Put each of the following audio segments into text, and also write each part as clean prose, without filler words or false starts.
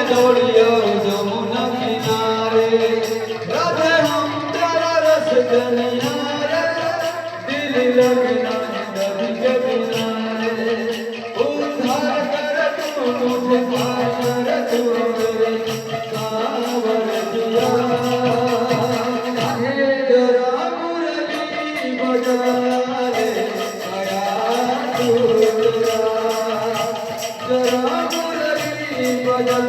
दौड़ियो जमुना किनारे राधे हम तेरा रस कन्यारे दिल लगना नदी के किनारे उद्धार कर तू मुझे पार कर तू मेरे सावरिया जरा मुरली बजा रे आया तू जरा मुरली बजा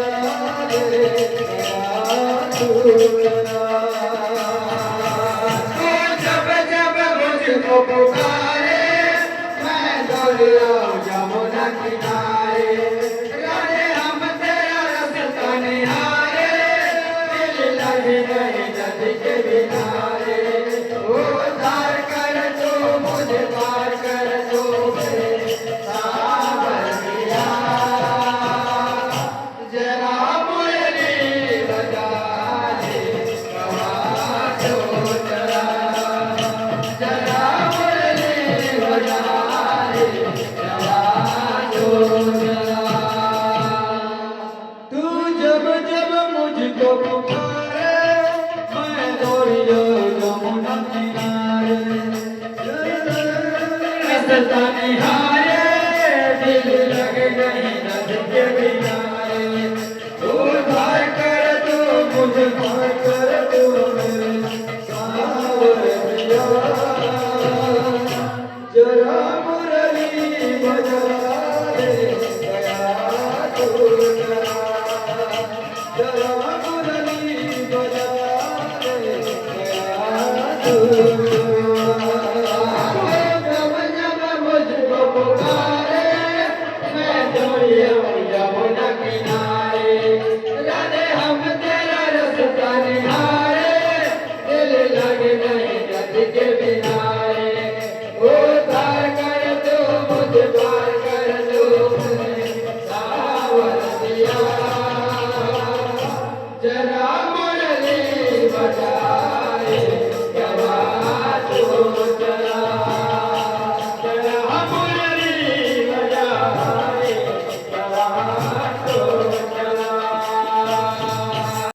रे आया तू जब जब मुझको पुकारे मैं दौड़िया जमुना किनारे राधे हम तेरा रस कन्यारे दिल लगी नहीं नदी के किनारे उद्धार कर तू मुझे पार कर तू मेरे सावरिया जरा मुरली बजा रे कहा तो जरा जरा मुरली बजा रे कहा तो जरा तू जब जब मुझको पुकारे मैं दौड़ियो जमुना किनारे रस तनिहारे